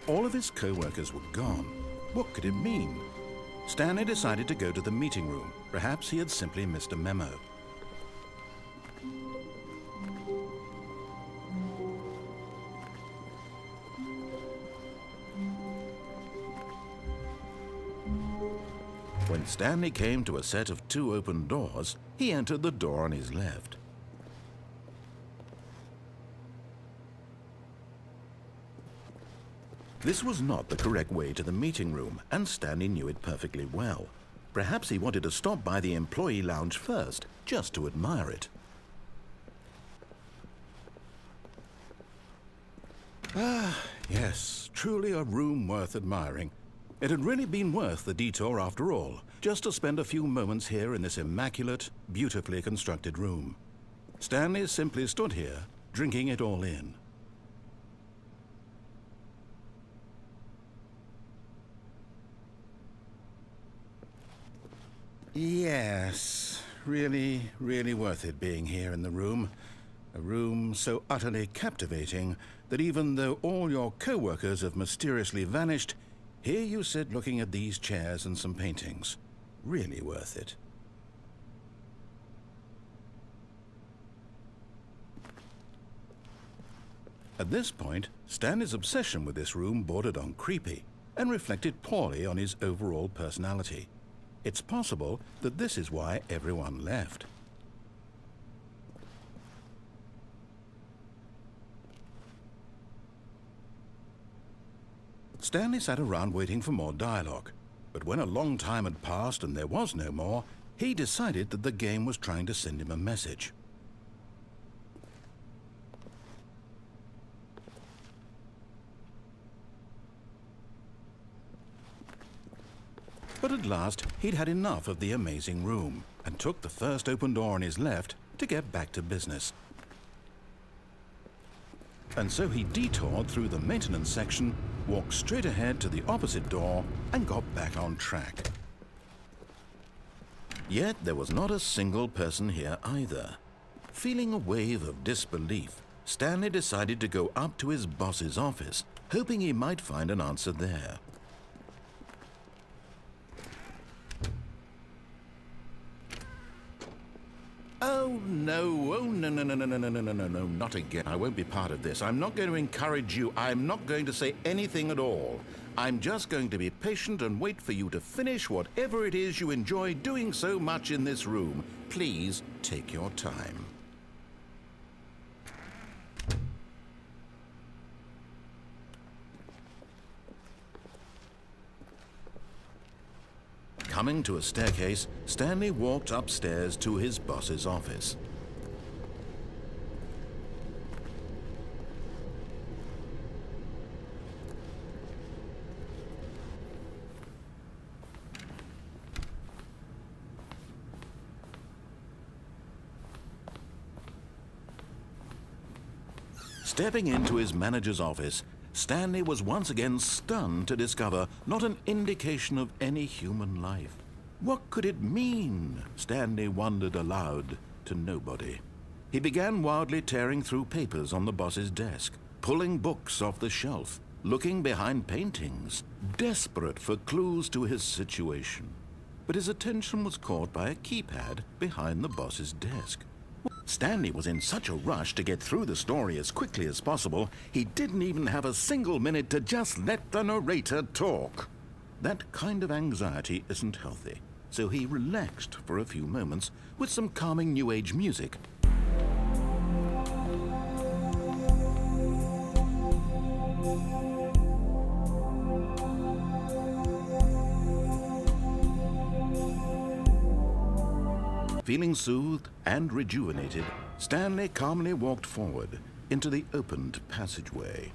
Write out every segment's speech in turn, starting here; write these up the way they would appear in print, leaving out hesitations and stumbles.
All of his co-workers were gone. What could it mean? Stanley decided to go to the meeting room. Perhaps he had simply missed a memo. When Stanley came to a set of 2 open doors, he entered the door on his left. This was not the correct way to the meeting room, and Stanley knew it perfectly well. Perhaps he wanted to stop by the employee lounge first, just to admire it. Ah, yes, truly a room worth admiring. It had really been worth the detour after all, just to spend a few moments here in this immaculate, beautifully constructed room. Stanley simply stood here, drinking it all in. Yes, really, really worth it being here in the room. A room so utterly captivating that even though all your co-workers have mysteriously vanished, here you sit looking at these chairs and some paintings. Really worth it. At this point, Stanley's obsession with this room bordered on creepy and reflected poorly on his overall personality. It's possible that this is why everyone left. Stanley sat around waiting for more dialogue, but when a long time had passed and there was no more, he decided that the game was trying to send him a message. But at last, he'd had enough of the amazing room and took the first open door on his left to get back to business. And so he detoured through the maintenance section, walked straight ahead to the opposite door, and got back on track. Yet there was not a single person here either. Feeling a wave of disbelief, Stanley decided to go up to his boss's office, hoping he might find an answer there. Oh no, no, not again. I won't be part of this. I'm not going to encourage you. I'm not going to say anything at all. I'm just going to be patient and wait for you to finish whatever it is you enjoy doing so much in this room. Please take your time. Coming to a staircase, Stanley walked upstairs to his boss's office. Stepping into his manager's office, Stanley was once again stunned to discover not an indication of any human life. What could it mean? Stanley wondered aloud to nobody. He began wildly tearing through papers on the boss's desk, pulling books off the shelf, looking behind paintings, desperate for clues to his situation. But his attention was caught by a keypad behind the boss's desk. Stanley was in such a rush to get through the story as quickly as possible, he didn't even have a single minute to just let the narrator talk. That kind of anxiety isn't healthy, so he relaxed for a few moments with some calming New Age music. Feeling soothed and rejuvenated, Stanley calmly walked forward into the opened passageway.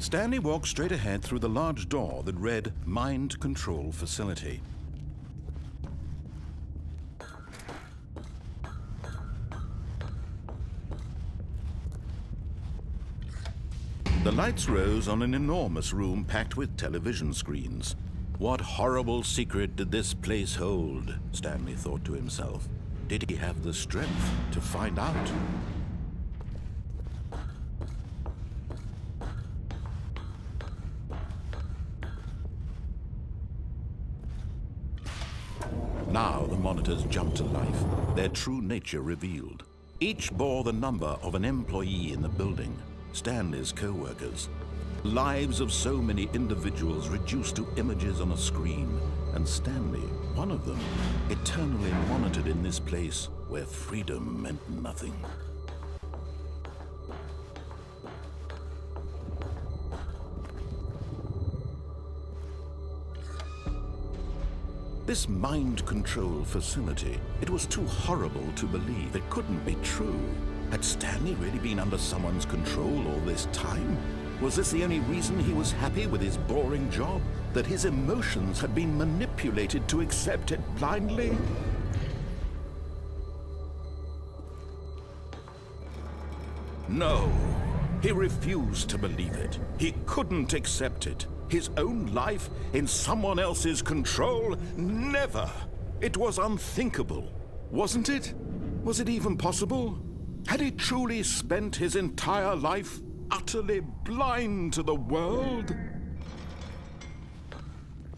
Stanley walked straight ahead through the large door that read Mind Control Facility. The lights rose on an enormous room packed with television screens. What horrible secret did this place hold? Stanley thought to himself. Did he have the strength to find out? Now the monitors jumped to life, their true nature revealed. Each bore the number of an employee in the building, Stanley's co-workers. Lives of so many individuals reduced to images on a screen, and Stanley, one of them, eternally monitored in this place where freedom meant nothing. This mind control facility, it was too horrible to believe. It couldn't be true. Had Stanley really been under someone's control all this time? Was this the only reason he was happy with his boring job? That his emotions had been manipulated to accept it blindly? No, he refused to believe it. He couldn't accept it. His own life in someone else's control? Never! It was unthinkable, wasn't it? Was it even possible? Had he truly spent his entire life utterly blind to the world?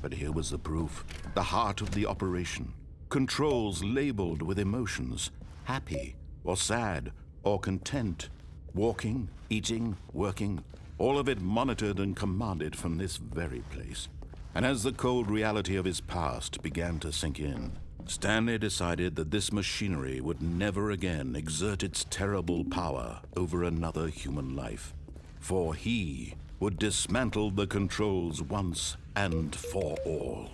But here was the proof, the heart of the operation. Controls labeled with emotions, happy or sad or content, walking, eating, working, all of it monitored and commanded from this very place. And as the cold reality of his past began to sink in, Stanley decided that this machinery would never again exert its terrible power over another human life. For he would dismantle the controls once and for all.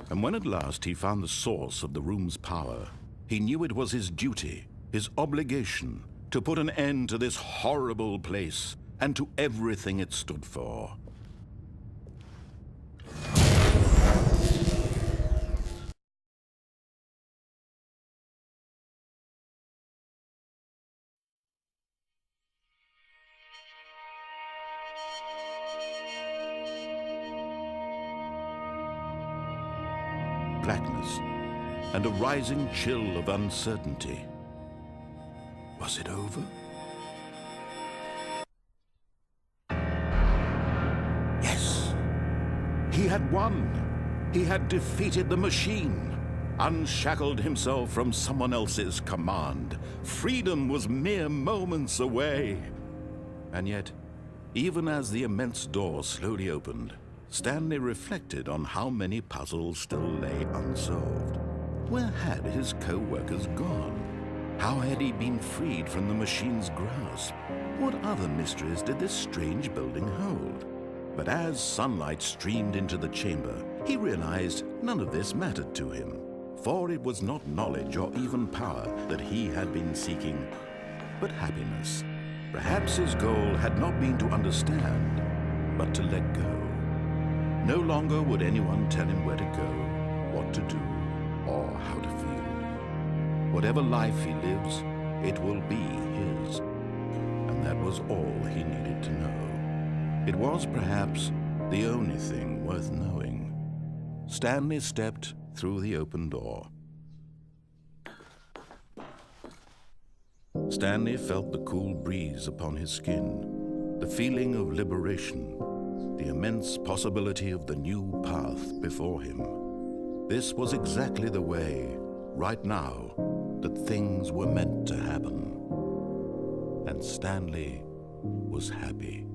And when at last he found the source of the room's power, he knew it was his duty, his obligation, to put an end to this horrible place and to everything it stood for. Blackness, and a rising chill of uncertainty. Was it over? Yes! He had won! He had defeated the machine, unshackled himself from someone else's command. Freedom was mere moments away. And yet, even as the immense door slowly opened, Stanley reflected on how many puzzles still lay unsolved. Where had his co-workers gone? How had he been freed from the machine's grasp? What other mysteries did this strange building hold? But as sunlight streamed into the chamber, he realized none of this mattered to him, for it was not knowledge or even power that he had been seeking, but happiness. Perhaps his goal had not been to understand, but to let go. No longer would anyone tell him where to go, what to do, or how to feel. Whatever life he lives, it will be his. And that was all he needed to know. It was perhaps the only thing worth knowing. Stanley stepped through the open door. Stanley felt the cool breeze upon his skin, the feeling of liberation. the immense possibility of the new path before him. This was exactly the way, right now, that things were meant to happen. And Stanley was happy.